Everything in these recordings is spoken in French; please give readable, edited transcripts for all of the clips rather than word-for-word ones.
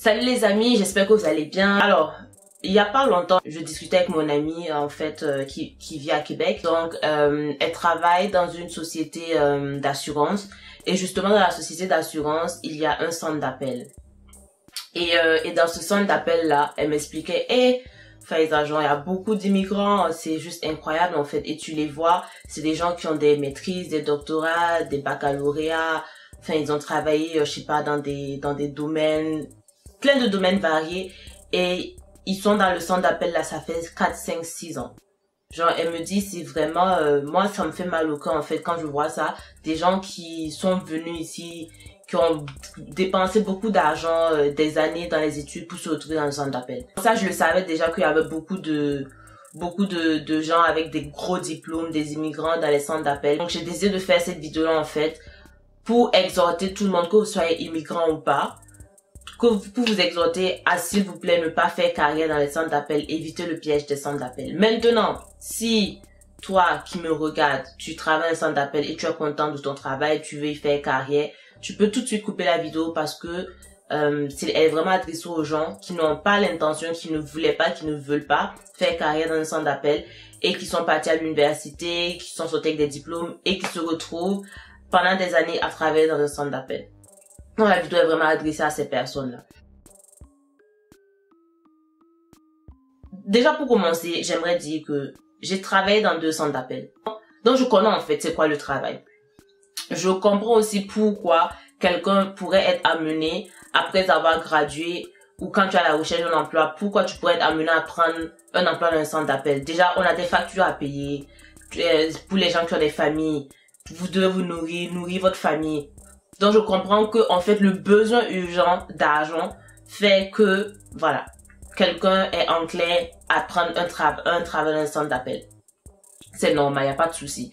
Salut les amis, j'espère que vous allez bien. Alors, il y a pas longtemps, je discutais avec mon amie en fait qui vit à Québec. Donc, elle travaille dans une société d'assurance et justement dans la société d'assurance, il y a un centre d'appel. Et dans ce centre d'appel là, elle m'expliquait, Faiza, genre, il y a beaucoup d'immigrants, c'est juste incroyable en fait. Et tu les vois, c'est des gens qui ont des maîtrises, des doctorats, des baccalauréats. Enfin, ils ont travaillé, je sais pas, dans des domaines, plein de domaines variés. Et ils sont dans le centre d'appel là, ça fait 4, 5, 6 ans. Genre, elle me dit, c'est vraiment, moi, ça me fait mal au cœur en fait quand je vois ça. Des gens qui sont venus ici, qui ont dépensé beaucoup d'argent, des années dans les études pour se retrouver dans le centre d'appel. Ça, je le savais déjà qu'il y avait beaucoup de gens avec des gros diplômes, des immigrants dans les centres d'appel. Donc, j'ai décidé de faire cette vidéo-là, en fait, pour exhorter tout le monde, que vous soyez immigrant ou pas, pour vous exhorter à, s'il vous plaît, ne pas faire carrière dans les centres d'appel, éviter le piège des centres d'appel. Maintenant, si toi qui me regardes, tu travailles dans un centre d'appel et tu es content de ton travail, tu veux y faire carrière, tu peux tout de suite couper la vidéo parce que elle est vraiment adressée aux gens qui n'ont pas l'intention, qui ne voulaient pas, qui ne veulent pas faire carrière dans un centre d'appel et qui sont partis à l'université, qui sont sortis avec des diplômes et qui se retrouvent pendant des années à travailler dans un centre d'appel. Donc la vidéo est vraiment adressée à ces personnes-là. Déjà pour commencer, j'aimerais dire que j'ai travaillé dans 2 centres d'appel. Donc je connais en fait c'est quoi le travail. Je comprends aussi pourquoi quelqu'un pourrait être amené, après avoir gradué ou quand tu es à la recherche d'un emploi, pourquoi tu pourrais être amené à prendre un emploi dans un centre d'appel. Déjà, on a des factures à payer. Pour les gens qui ont des familles, vous devez vous nourrir votre famille. Donc, je comprends que, en fait, le besoin urgent d'argent fait que, voilà, quelqu'un est enclin à prendre un travail dans un centre d'appel. C'est normal, il n'y a pas de souci.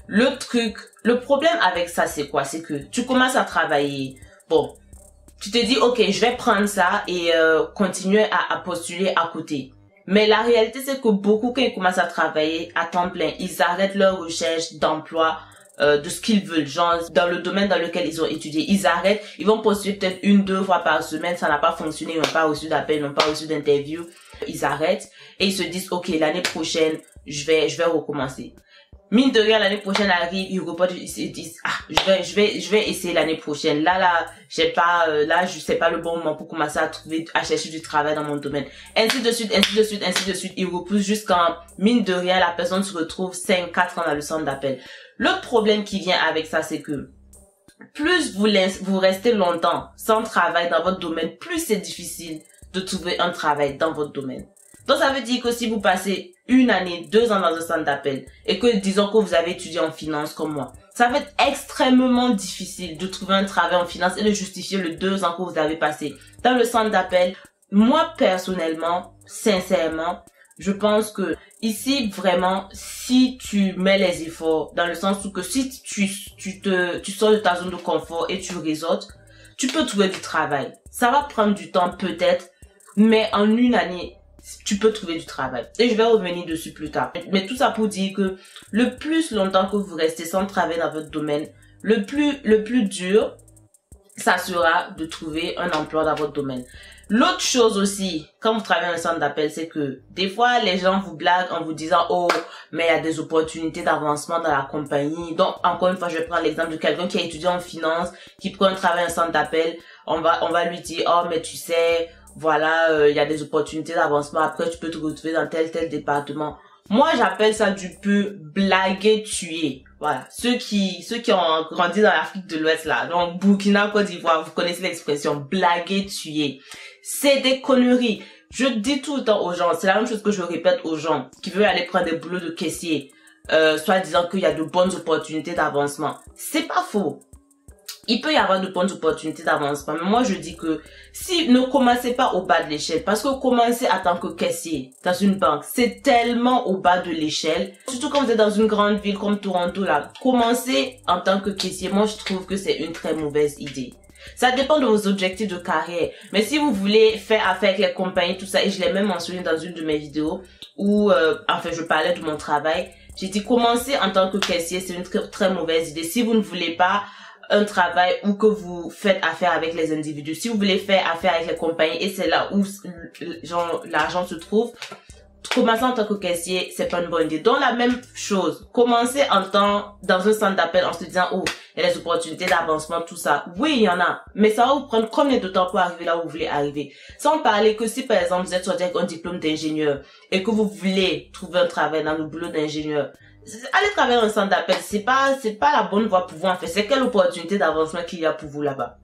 Le problème avec ça, c'est quoi? C'est que tu commences à travailler. Bon, tu te dis, ok, je vais prendre ça et continuer à postuler à côté. Mais la réalité, c'est que beaucoup, quand ils commencent à travailler à temps plein, ils arrêtent leur recherche d'emploi, de ce qu'ils veulent, genre dans le domaine dans lequel ils ont étudié. Ils arrêtent, ils vont postuler peut-être 1, 2 fois par semaine, ça n'a pas fonctionné, ils n'ont pas reçu d'appel, ils n'ont pas reçu d'interview. Ils arrêtent et ils se disent, ok, l'année prochaine, je vais recommencer. Mine de rien, l'année prochaine arrive, ils reportent, ils se disent, je vais essayer l'année prochaine. Là, je sais pas le bon moment pour commencer à chercher du travail dans mon domaine. Ainsi de suite. Ils repoussent jusqu'en, mine de rien, la personne se retrouve 5, 4 ans dans le centre d'appel. L'autre problème qui vient avec ça, c'est que, plus vous restez longtemps sans travail dans votre domaine, plus c'est difficile de trouver un travail dans votre domaine. Donc ça veut dire que si vous passez 1 année, 2 ans dans un centre d'appel et que disons que vous avez étudié en finance comme moi, ça va être extrêmement difficile de trouver un travail en finance et de justifier les 2 ans que vous avez passé dans le centre d'appel. Moi personnellement, sincèrement, je pense que ici vraiment, si tu mets les efforts, dans le sens où que si tu sors de ta zone de confort et tu réseautes, tu peux trouver du travail. Ça va prendre du temps peut-être, mais en 1 année, tu peux trouver du travail. Et je vais revenir dessus plus tard. Mais tout ça pour dire que le plus longtemps que vous restez sans travail dans votre domaine, le plus dur, ça sera de trouver un emploi dans votre domaine. L'autre chose aussi, quand vous travaillez dans un centre d'appel, c'est que des fois, les gens vous blaguent en vous disant, oh, mais il y a des opportunités d'avancement dans la compagnie. Donc, encore une fois, je vais prendre l'exemple de quelqu'un qui a étudié en finance, qui prend un travail dans un centre d'appel. On va lui dire, oh, mais tu sais, voilà, il y a des opportunités d'avancement. Après, tu peux te retrouver dans tel département. Moi, j'appelle ça du peu blaguer, tuer. Voilà. Ceux qui ont grandi dans l'Afrique de l'Ouest, là. Donc, Burkina, Côte d'Ivoire, vous connaissez l'expression blaguer, tuer. C'est des conneries. Je dis tout le temps aux gens, c'est la même chose que je répète aux gens qui veulent aller prendre des boulots de caissier, soit disant qu'il y a de bonnes opportunités d'avancement. C'est pas faux. Il peut y avoir de bonnes opportunités d'avancement, mais moi je dis que si ne commencez pas au bas de l'échelle, parce que commencer en tant que caissier dans une banque, c'est tellement au bas de l'échelle, surtout quand vous êtes dans une grande ville comme Toronto là, commencer en tant que caissier, moi je trouve que c'est une très mauvaise idée. Ça dépend de vos objectifs de carrière, mais si vous voulez faire affaire avec les compagnies, tout ça, et je l'ai même mentionné dans une de mes vidéos où enfin je parlais de mon travail, j'ai dit commencer en tant que caissier, c'est une très mauvaise idée. Si vous ne voulez pas un travail ou que vous faites affaire avec les individus, si vous voulez faire affaire avec les compagnies et c'est là où genre l'argent se trouve, commencer en tant que caissier, c'est pas une bonne idée. Donc la même chose, commencer dans un centre d'appel en se disant oh, il y a des opportunités d'avancement, tout ça. Oui, il y en a, mais ça va vous prendre combien de temps pour arriver là où vous voulez arriver? Sans parler que si par exemple vous êtes sorti avec un diplôme d'ingénieur et que vous voulez trouver un travail dans le boulot d'ingénieur, aller travailler dans un centre d'appel, c'est pas la bonne voie pour vous en fait. C'est quelle opportunité d'avancement qu'il y a pour vous là-bas?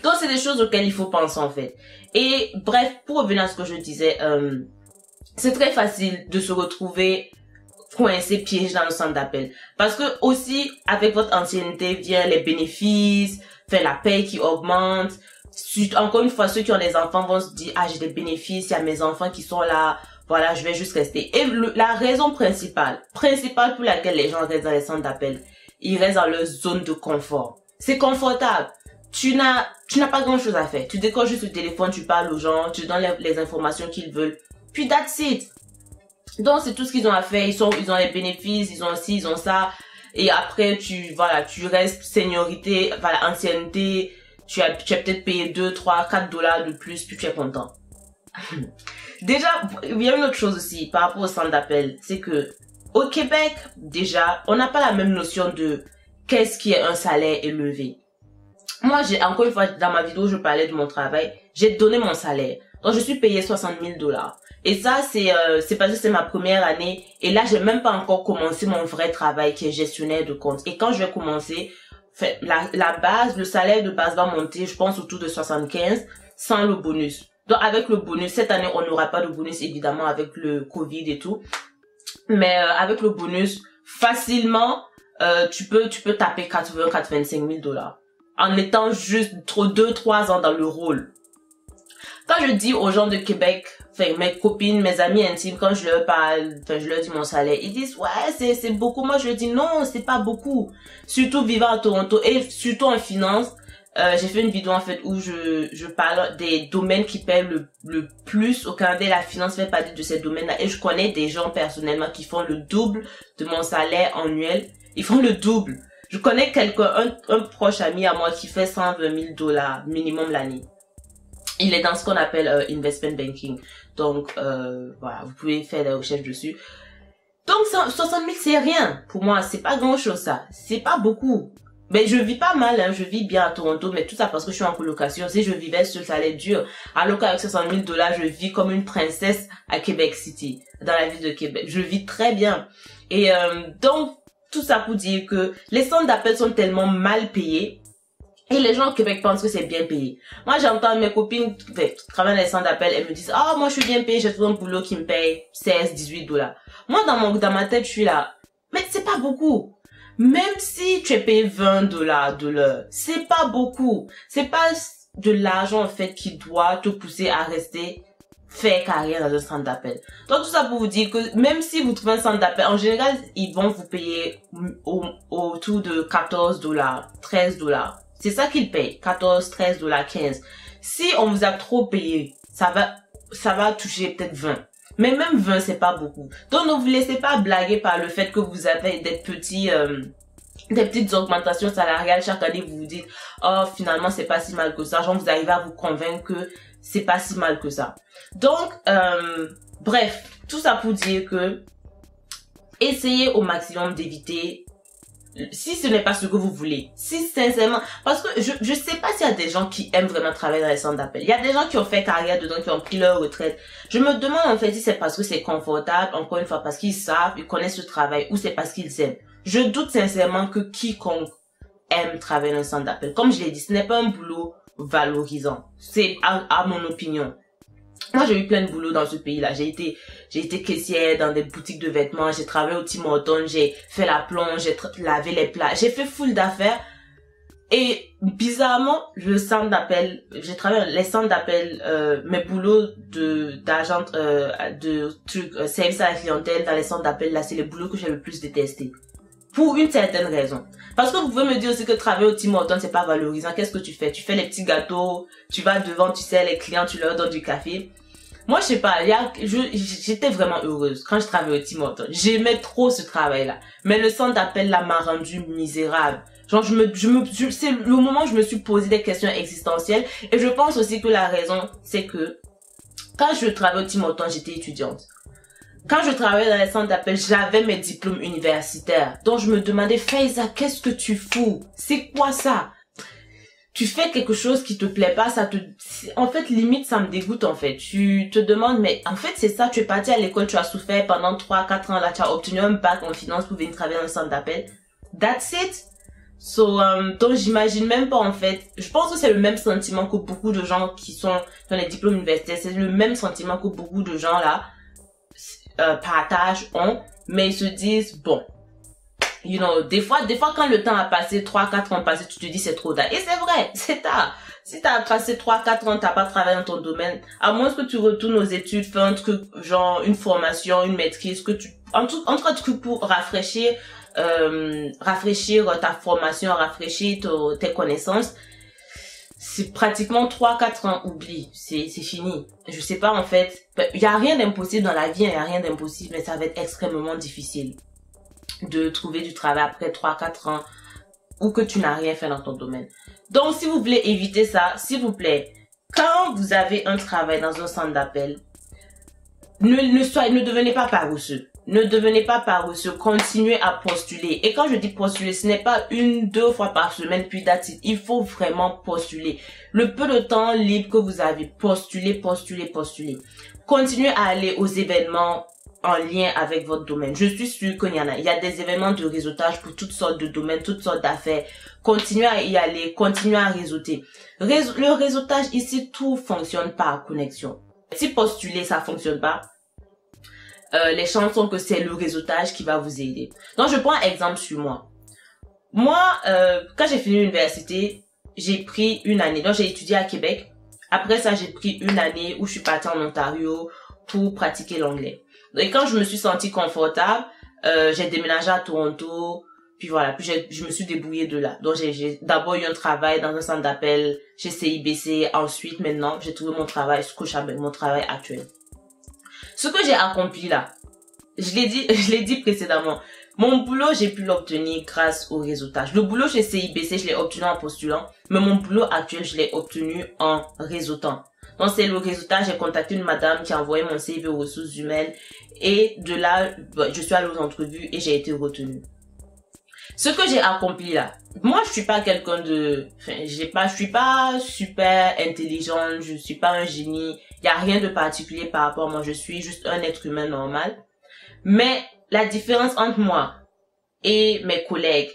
Donc c'est des choses auxquelles il faut penser en fait. Et bref, pour revenir à ce que je disais, c'est très facile de se retrouver coincé, piégé dans le centre d'appel. Parce que aussi, avec votre ancienneté, vient les bénéfices, la paye qui augmente. Encore une fois, ceux qui ont des enfants vont se dire, ah, j'ai des bénéfices, il y a mes enfants qui sont là, voilà, je vais juste rester. Et la raison principale pour laquelle les gens restent dans les centres d'appel, ils restent dans leur zone de confort. C'est confortable. Tu n'as pas grand chose à faire. Tu décroches juste le téléphone, tu parles aux gens, tu donnes les informations qu'ils veulent. Puis that's it. Donc c'est tout ce qu'ils ont à faire. Ils ont les bénéfices, ils ont ci, ils ont ça. Et après tu restes seniorité, ancienneté. Tu as peut-être payé 2, 3, 4 dollars de plus, puis tu es content. Déjà, il y a une autre chose aussi par rapport au centre d'appel, c'est que au Québec, déjà, on n'a pas la même notion de qu'est-ce qui est un salaire élevé. Moi, encore une fois, dans ma vidéo, je parlais de mon travail, j'ai donné mon salaire. Donc, je suis payée 60 000 dollars. Et ça, c'est parce que c'est ma première année. Et là, j'ai même pas encore commencé mon vrai travail qui est gestionnaire de compte. Et quand je vais commencer, le salaire de base va monter, je pense, autour de 75, sans le bonus. Donc, avec le bonus, cette année, on n'aura pas de bonus, évidemment, avec le Covid et tout. Mais avec le bonus, facilement, tu peux taper 85 000 dollars. En étant juste 2-3 ans dans le rôle. Quand je dis aux gens de Québec, mes copines, mes amis intimes, quand je leur parle, je leur dis mon salaire, ils disent ouais c'est beaucoup. Moi je leur dis non, c'est pas beaucoup. Surtout vivant à Toronto et surtout en finance. J'ai fait une vidéo en fait où je parle des domaines qui paient le plus au Canada. La finance fait partie de ces domaines-là et je connais des gens personnellement qui font le double de mon salaire annuel. Ils font le double. Je connais un proche ami à moi qui fait 120 000 dollars minimum l'année. Il est dans ce qu'on appelle investment banking. Donc, voilà, vous pouvez faire des recherches dessus. Donc, 60 000, c'est rien. Pour moi, c'est pas grand chose, ça. C'est pas beaucoup. Mais je vis pas mal, hein. Je vis bien à Toronto, mais tout ça parce que je suis en colocation. Si je vivais sur le salaire dur, alors qu'avec 60 000 dollars, je vis comme une princesse à Québec City, dans la ville de Québec. Je vis très bien. Et donc, tout ça pour dire que les centres d'appel sont tellement mal payés et les gens au Québec pensent que c'est bien payé. Moi, j'entends mes copines qui travaillent dans les centres d'appel, elles me disent « Ah, moi, je suis bien payée, j'ai trouvé un boulot qui me paye 16, 18 dollars. » Moi, dans ma tête, je suis là. Mais c'est pas beaucoup. Même si tu es payé 20 dollars de l'heure, c'est pas beaucoup. C'est pas de l'argent, en fait, qui doit te pousser à rester faire carrière dans un centre d'appel. Donc, tout ça pour vous dire que même si vous trouvez un centre d'appel, en général, ils vont vous payer autour de 14 dollars, 13 dollars. C'est ça qu'ils payent. 14, 13 dollars, 15. Si on vous a trop payé, ça va toucher peut-être 20. Mais même 20, c'est pas beaucoup. Donc, ne vous laissez pas blaguer par le fait que vous avez des petites augmentations salariales chaque année. Vous vous dites, oh, finalement, c'est pas si mal que ça. Genre, vous arrivez à vous convaincre que c'est pas si mal que ça. Donc, bref, tout ça pour dire que essayez au maximum d'éviter, si ce n'est pas ce que vous voulez, si sincèrement, parce que je sais pas s'il y a des gens qui aiment vraiment travailler dans les centres d'appel. Il y a des gens qui ont fait carrière dedans, qui ont pris leur retraite. Je me demande en fait si c'est parce que c'est confortable, encore une fois, parce qu'ils savent, ils connaissent ce travail, ou c'est parce qu'ils aiment. Je doute sincèrement que quiconque aime travailler dans un centre d'appel. Comme je l'ai dit, ce n'est pas un boulot valorisant. C'est à mon opinion. Moi, j'ai eu plein de boulot dans ce pays-là. J'ai été caissière dans des boutiques de vêtements. J'ai travaillé au Tim Hortons. J'ai fait la plonge. J'ai lavé les plats. J'ai fait full d'affaires. Et bizarrement, le centre d'appel, j'ai travaillé dans les centres d'appel, mes boulots d'agent, service à la clientèle dans les centres d'appel, là, c'est les boulots que j'ai le plus détesté. Pour une certaine raison. Parce que vous pouvez me dire aussi que travailler au Tim Hortons, c'est pas valorisant. Qu'est-ce que tu fais? Tu fais les petits gâteaux, tu vas devant, tu sais, les clients, tu leur donnes du café. Moi, je sais pas, j'étais vraiment heureuse quand je travaillais au Tim Hortons. J'aimais trop ce travail-là. Mais le centre d'appel là m'a rendu misérable. Genre, c'est le moment où je me suis posé des questions existentielles. Et je pense aussi que la raison, c'est que quand je travaillais au Tim Hortons, j'étais étudiante. Quand je travaillais dans les centres d'appel, j'avais mes diplômes universitaires. Donc, je me demandais, Faiza, qu'est-ce que tu fous? C'est quoi ça? Tu fais quelque chose qui te plaît pas, en fait, limite, ça me dégoûte, en fait. Tu te demandes, mais en fait, c'est ça, tu es parti à l'école, tu as souffert pendant 3-4 ans, là, tu as obtenu un bac en finance pour venir travailler dans le centre d'appel. That's it. Donc j'imagine même pas en fait. Je pense que c'est le même sentiment que beaucoup de gens qui sont dans les diplômes universitaires. C'est le même sentiment que beaucoup de gens là partagent, mais ils se disent bon, you know, des fois quand le temps a passé, 3-4 ans passé, tu te dis c'est trop tard. Et c'est vrai, c'est tard. Si t'as passé 3-4 ans, t'as pas travaillé dans ton domaine, à moins que tu retournes aux études, fais un truc genre une formation, une maîtrise, en tout cas truc pour rafraîchir ta formation, rafraîchir tes connaissances, c'est pratiquement 3-4 ans, oublie, c'est fini. Je sais pas en fait, il y a rien d'impossible dans la vie, il y a rien d'impossible, mais ça va être extrêmement difficile de trouver du travail après 3-4 ans ou que tu n'as rien fait dans ton domaine. Donc si vous voulez éviter ça, s'il vous plaît, quand vous avez un travail dans un centre d'appel, ne devenez pas paresseux. Ne devenez pas paresseux, continuez à postuler. Et quand je dis postuler, ce n'est pas 1-2 fois par semaine, puis that's it. Il faut vraiment postuler. Le peu de temps libre que vous avez, postulez. Continuez à aller aux événements en lien avec votre domaine. Je suis sûre qu'il y en a. Il y a des événements de réseautage pour toutes sortes de domaines, toutes sortes d'affaires. Continuez à y aller, continuez à réseauter. Le réseautage ici, tout fonctionne par connexion. Si postuler, ça fonctionne pas, les chances sont que c'est le réseautage qui va vous aider. Donc, je prends un exemple sur moi. Moi, quand j'ai fini l'université, j'ai pris une année. Donc, j'ai étudié à Québec. Après ça, j'ai pris une année où je suis partie en Ontario pour pratiquer l'anglais. Et quand je me suis sentie confortable, j'ai déménagé à Toronto. Puis voilà, puis je me suis débrouillée de là. Donc, j'ai d'abord eu un travail dans un centre d'appel chez CIBC. Ensuite, maintenant, j'ai trouvé mon travail, mon travail actuel. Ce que j'ai accompli là, je l'ai dit précédemment, mon boulot, j'ai pu l'obtenir grâce au réseautage. Le boulot chez CIBC, je l'ai obtenu en postulant, mais mon boulot actuel, je l'ai obtenu en réseautant. Donc, c'est le réseautage, j'ai contacté une madame qui a envoyé mon CV aux ressources humaines et de là, je suis allée aux entrevues et j'ai été retenue. Ce que j'ai accompli là, moi je suis pas quelqu'un de, je suis pas super intelligente, je suis pas un génie, il y a rien de particulier par rapport à moi, je suis juste un être humain normal. Mais la différence entre moi et mes collègues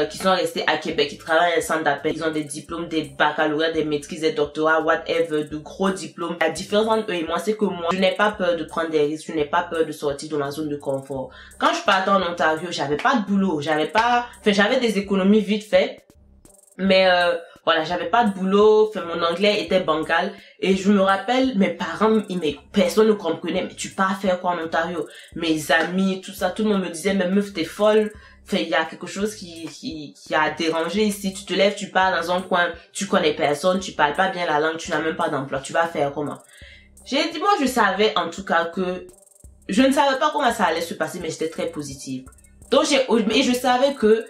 qui sont restés à Québec, qui travaillent dans les centres d'appel, ils ont des diplômes, des baccalauréats, des maîtrises, des doctorats, whatever, de gros diplômes. La différence entre eux et moi, c'est que moi, je n'ai pas peur de prendre des risques, je n'ai pas peur de sortir de ma zone de confort. Quand je partais en Ontario, j'avais pas de boulot, j'avais des économies vite fait, mais voilà, j'avais pas de boulot, mon anglais était bancal, et je me rappelle, mes parents, personne ne comprenait, mais tu pars faire quoi en Ontario? Mes amis, tout ça, tout le monde me disait, mais meuf, t'es folle. Il y a quelque chose qui a dérangé ici. Tu te lèves, tu pars dans un coin, tu connais personne, tu parles pas bien la langue, tu n'as même pas d'emploi. Tu vas faire comment? J'ai dit, moi, je savais en tout cas que je ne savais pas comment ça allait se passer, mais j'étais très positive. Donc, je savais que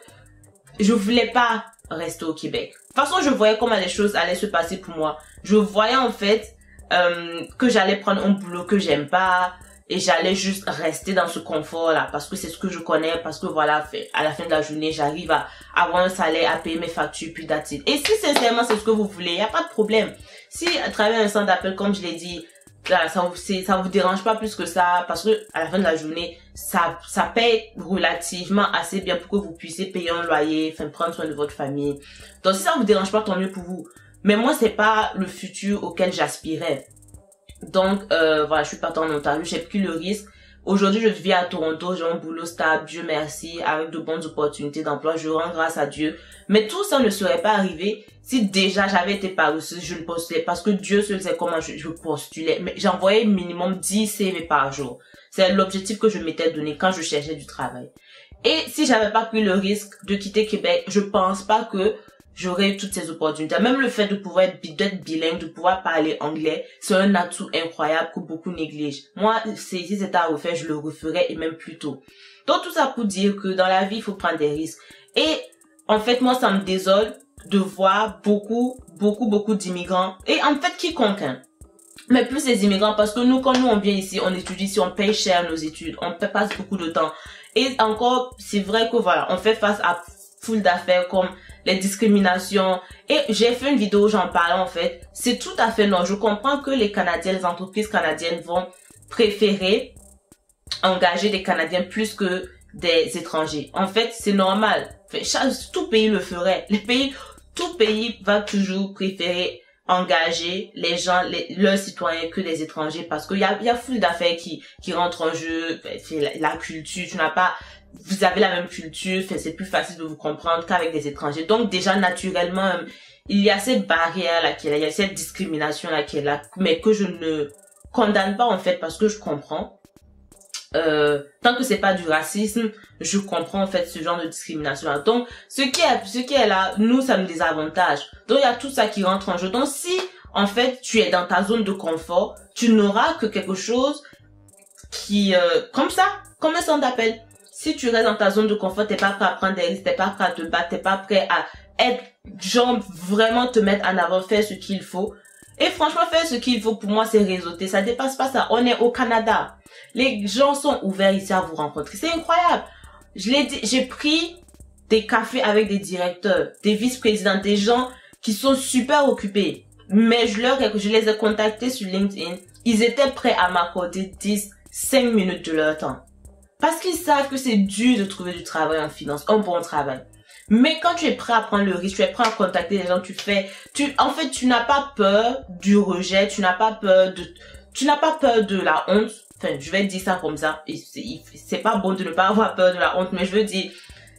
je voulais pas rester au Québec. De toute façon, je voyais comment les choses allaient se passer pour moi. Je voyais en fait que j'allais prendre un boulot que j'aime pas. Et j'allais juste rester dans ce confort-là parce que c'est ce que je connais, parce que voilà, à la fin de la journée, j'arrive à avoir un salaire, à payer mes factures, puis that's it. Et si sincèrement c'est ce que vous voulez, il n'y a pas de problème. Si à travers un centre d'appel, comme je l'ai dit, là, ça vous dérange pas plus que ça, parce que à la fin de la journée, ça paye relativement assez bien pour que vous puissiez payer un loyer, prendre soin de votre famille. Donc si ça vous dérange pas, tant mieux pour vous. Mais moi, c'est pas le futur auquel j'aspirais. Donc, voilà, je suis partie en Ontario, j'ai pris le risque. Aujourd'hui, je vis à Toronto, j'ai un boulot stable, Dieu merci, avec de bonnes opportunités d'emploi, je rends grâce à Dieu. Mais tout ça ne serait pas arrivé si déjà j'avais été paresseuse, je ne postulais, parce que Dieu seul sait comment je postulais. Mais j'envoyais minimum 10 CV par jour. C'est l'objectif que je m'étais donné quand je cherchais du travail. Et si j'avais pas pris le risque de quitter Québec, je pense pas que j'aurais eu toutes ces opportunités. Même le fait de pouvoir d'être bilingue, de pouvoir parler anglais, c'est un atout incroyable que beaucoup négligent. Moi, si c'était à refaire, je le referais et même plus tôt. Donc tout ça pour dire que dans la vie, il faut prendre des risques. Et en fait, moi, ça me désole de voir beaucoup d'immigrants. Et en fait, quiconque, hein. Mais plus les immigrants, parce que nous, quand nous, on vient ici, on étudie ici, on paye cher nos études, on passe beaucoup de temps. Et encore, c'est vrai que voilà, on fait face à full d'affaires comme les discriminations. Et j'ai fait une vidéo où j'en parlais, en fait. C'est tout à fait non. Je comprends que les Canadiens, les entreprises canadiennes vont préférer engager des Canadiens plus que des étrangers. En fait, c'est normal. Tout pays le ferait. Tout pays va toujours préférer engager les gens, leurs citoyens que les étrangers, parce qu'il y a full d'affaires qui rentrent en jeu. La culture, vous avez la même culture, c'est plus facile de vous comprendre qu'avec des étrangers. Donc déjà, naturellement, il y a cette barrière là qui est là, il y a cette discrimination là qui est là, mais que je ne condamne pas en fait, parce que je comprends. Tant que c'est pas du racisme, je comprends en fait ce genre de discrimination là. Donc ce qui est là, nous, ça nous désavantage. Donc il y a tout ça qui rentre en jeu. Donc si en fait tu es dans ta zone de confort, tu n'auras que quelque chose qui comme ça, comme un centre d'appel. Si tu restes dans ta zone de confort, t'es pas prêt à prendre des risques, t'es pas prêt à te battre, t'es pas prêt à être genre vraiment te mettre en avant, faire ce qu'il faut. Et franchement, faire ce qu'il faut, pour moi, c'est réseauter. Ça dépasse pas ça. On est au Canada. Les gens sont ouverts ici à vous rencontrer. C'est incroyable. Je l'ai dit, j'ai pris des cafés avec des directeurs, des vice-présidents, des gens qui sont super occupés. Mais je les ai contactés sur LinkedIn. Ils étaient prêts à m'accorder 5 minutes de leur temps. Parce qu'ils savent que c'est dur de trouver du travail en finance, un bon travail. Mais quand tu es prêt à prendre le risque, tu es prêt à contacter les gens, en fait, tu n'as pas peur du rejet, tu n'as pas peur de la honte. Enfin, je vais dire ça comme ça. C'est pas bon de ne pas avoir peur de la honte, mais je veux dire,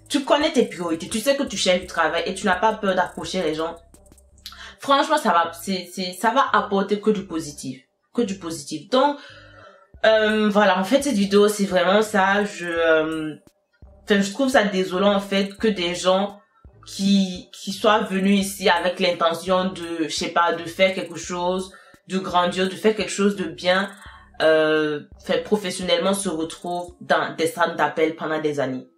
tu connais tes priorités, tu sais que tu cherches du travail et tu n'as pas peur d'approcher les gens. Franchement, ça va apporter que du positif. Donc, voilà, en fait, cette vidéo, c'est vraiment ça. Je trouve ça désolant, en fait, que des gens qui soient venus ici avec l'intention de, je sais pas, de faire quelque chose de grandiose, de faire quelque chose de bien, professionnellement, se retrouvent dans des centres d'appel pendant des années.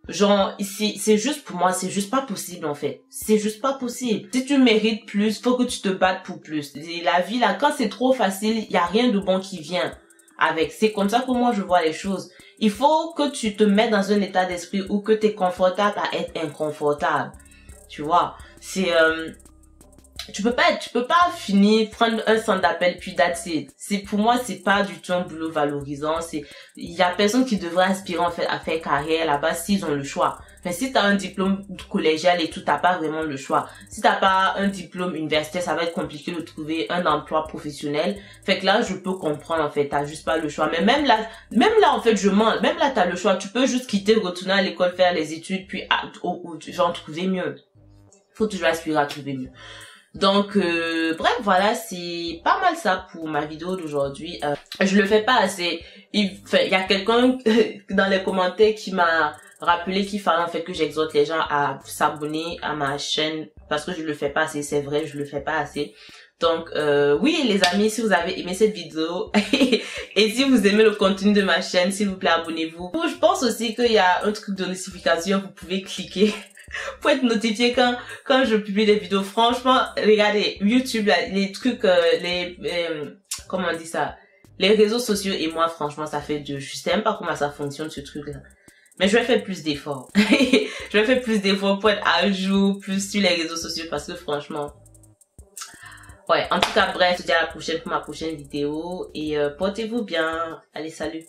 Genre, ici, pour moi, c'est juste pas possible, en fait. C'est juste pas possible. Si tu mérites plus, faut que tu te battes pour plus. Et la vie, là, quand c'est trop facile, il y a rien de bon qui vient avec. C'est comme ça que moi, je vois les choses. Il faut que tu te mettes dans un état d'esprit où que tu es confortable à être inconfortable. Tu vois, tu peux pas finir, prendre un centre d'appel puis that's it. Pour moi, c'est pas du tout un boulot valorisant. Il y a personne qui devrait aspirer en fait à faire carrière là-bas s'ils ont le choix. Mais si t'as un diplôme collégial et tout, t'as pas vraiment le choix. Si t'as pas un diplôme universitaire, ça va être compliqué de trouver un emploi professionnel. Fait que là, je peux comprendre en fait, t'as juste pas le choix. Mais même là en fait, je mens. Même là, t'as le choix. Tu peux juste quitter, retourner à l'école, faire les études, puis genre trouver mieux. Faut toujours aspirer à trouver mieux. Donc, bref, voilà, c'est pas mal ça pour ma vidéo d'aujourd'hui. Je le fais pas assez. Il y a quelqu'un dans les commentaires qui m'a rappelé qu'il fallait en fait que j'exhorte les gens à s'abonner à ma chaîne parce que je le fais pas assez. C'est vrai, je le fais pas assez. Donc, oui, les amis, si vous avez aimé cette vidéo et si vous aimez le contenu de ma chaîne, s'il vous plaît, abonnez-vous. Je pense aussi qu'il y a un truc de notification, vous pouvez cliquer pour être notifié quand je publie des vidéos. Franchement, regardez, YouTube, les trucs, comment on dit ça, les réseaux sociaux et moi, franchement, ça fait deux. Je sais même pas comment ça fonctionne ce truc-là. Mais je vais faire plus d'efforts. Je vais faire plus d'efforts pour être à jour, plus sur les réseaux sociaux parce que franchement, ouais, en tout cas, bref, je vous dis à la prochaine pour ma prochaine vidéo et portez-vous bien. Allez, salut.